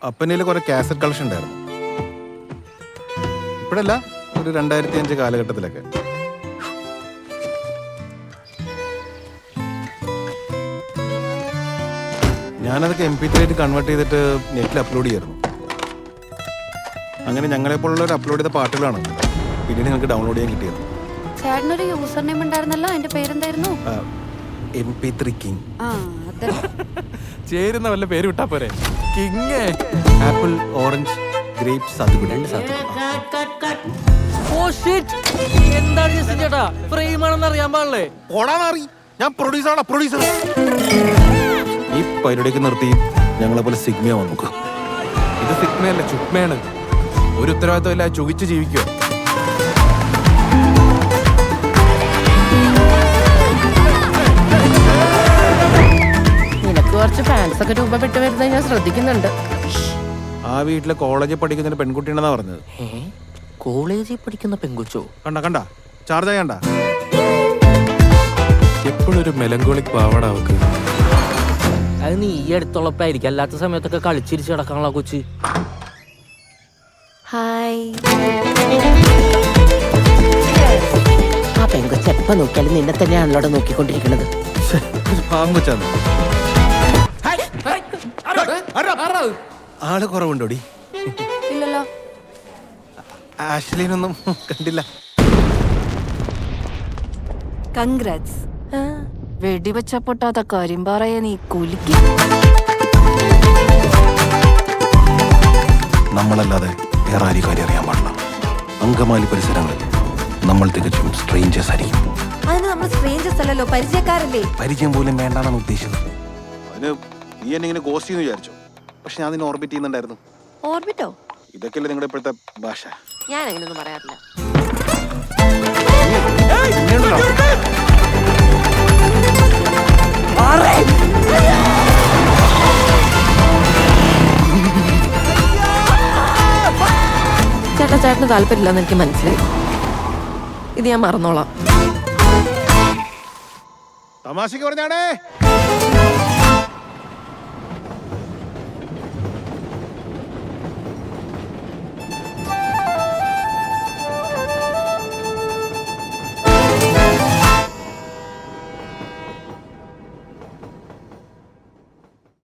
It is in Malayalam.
അപ്പനയിൽ കുറെ കാസറ്റ് കളക്ഷൻ ഉണ്ടായിരുന്നു. ഇപ്പോഴല്ല, ഒരു 2005 കാലഘട്ടത്തിലൊക്കെ. ഞാനതൊക്കെ MP3 ആയിട്ട് കൺവേർട്ട് ചെയ്തിട്ട് നെറ്റിൽ അപ്ലോഡ് ചെയ്യായിരുന്നു. അങ്ങനെ ഞങ്ങളെപ്പോലുള്ളവർ അപ്ലോഡ് ചെയ്ത പാട്ടുകളാണ് പിന്നീട് ഞങ്ങൾക്ക് ഡൗൺലോഡ് ചെയ്യാൻ കിട്ടിയത്. ചേട്ടനൊരു യൂസർ നെയിം ഉണ്ടായിരുന്നല്ലോ, എന്റെ പേരെന്തായിരുന്നു? MP3 king. ചേരുന്ന വല്ല പേര് വിട്ടാ പോരെ. King. Apple, orange, grapes, sathukudi. എന്താണ് ജസ്റ്റ് ചേട്ടാ ഫ്രെയിം ആണെന്ന് അറിയാൻ പാടില്ലേ? ഓടാന്നറി, ഞാൻ പ്രൊഡ്യൂസറാണ്, പ്രൊഡ്യൂസർ. ഈ പരിപാടിയൊക്കെ നിർത്തി ഞങ്ങളെ പോലെ സിഗ്മ വന്നു. ഇത് സിഗ്മയല്ല, ചുഗ്മയാണ്. ഒരു ഉത്തരവാദിത്വം ഇല്ല, ചുകിച്ച് ജീവിക്കുക. നിനക്ക് കുറച്ച് ഫാൻസ് ഒക്കെ രൂപപ്പെട്ട് വരുന്നത് ഞാൻ ശ്രദ്ധിക്കുന്നുണ്ട്. ആ വീട്ടിലെ കോളേജിൽ പഠിക്കുന്ന പെൺകുട്ടിയാണെന്നാ പറഞ്ഞത്. കോളേജിൽ പഠിക്കുന്ന പെൺകുച്ചോ? കണ്ട ചാർജ് ആയണ്ട. എപ്പോഴും ഒരു മെലങ്കോളിക് പാവാട അവക്ക്. അത് നീ ഈ അടുത്തുള്ളപ്പായിരിക്കും, അല്ലാത്ത സമയത്തൊക്കെ കളിച്ചിരിച്ച് കിടക്കാനുള്ള കൊച്ച്. ഹായ്. ആ പെങ്കൊച്ച് എപ്പ നോക്കിയാലും നിന്നെ തന്നെയാണല്ലോ നോക്കിക്കൊണ്ടിരിക്കുന്നത്. ആള് കുറവുണ്ടോടി? ഇല്ലല്ലോ. ആഷ്ലിനൊന്നും കണ്ടില്ല. കൺഗ്രാറ്റ്സ്. വെടിവെച്ച പൊട്ടാത്ത കരിമ്പാറയെ നീ കുലുക്കി. നമ്മളല്ലാതെ വേറെ ആരും കാര്യം അറിയാൻ പാടില്ല. അങ്കമാലി പരിസരങ്ങളിൽ നമ്മൾ തികച്ചും സ്ട്രേഞ്ചേഴ്സ് ആയിരിക്കും. അതിന് നമ്മൾ സ്ട്രേഞ്ചേഴ്സ് അല്ലല്ലോ, പരിചയക്കാരല്ലേ. പരിചയം പോലും വേണ്ടാന്നാണ് ഉദ്ദേശിച്ചത്. അതിന് നീ എന്നെ ഇങ്ങനെ ഗോസ്റ്റ് ചെയ്യുന്നു വിചാരിച്ചു. പക്ഷെ ഞാൻ നിന്നെ ഓർബിറ്റ് ചെയ്യുന്നുണ്ടായിരുന്നു. ഓർബിറ്റോ? ഇതൊക്കെയല്ലേ നിങ്ങളുടെ ഇപ്പോഴത്തെ ഭാഷ. ഞാൻ അങ്ങനെയൊന്നും പറയാറില്ല. ചേട്ടന് താല്പര്യമില്ലെന്ന് എനിക്ക് മനസ്സിലായി. ഇത് ഞാൻ മറന്നോളാം. തമാശക്ക് പറഞ്ഞാണേ.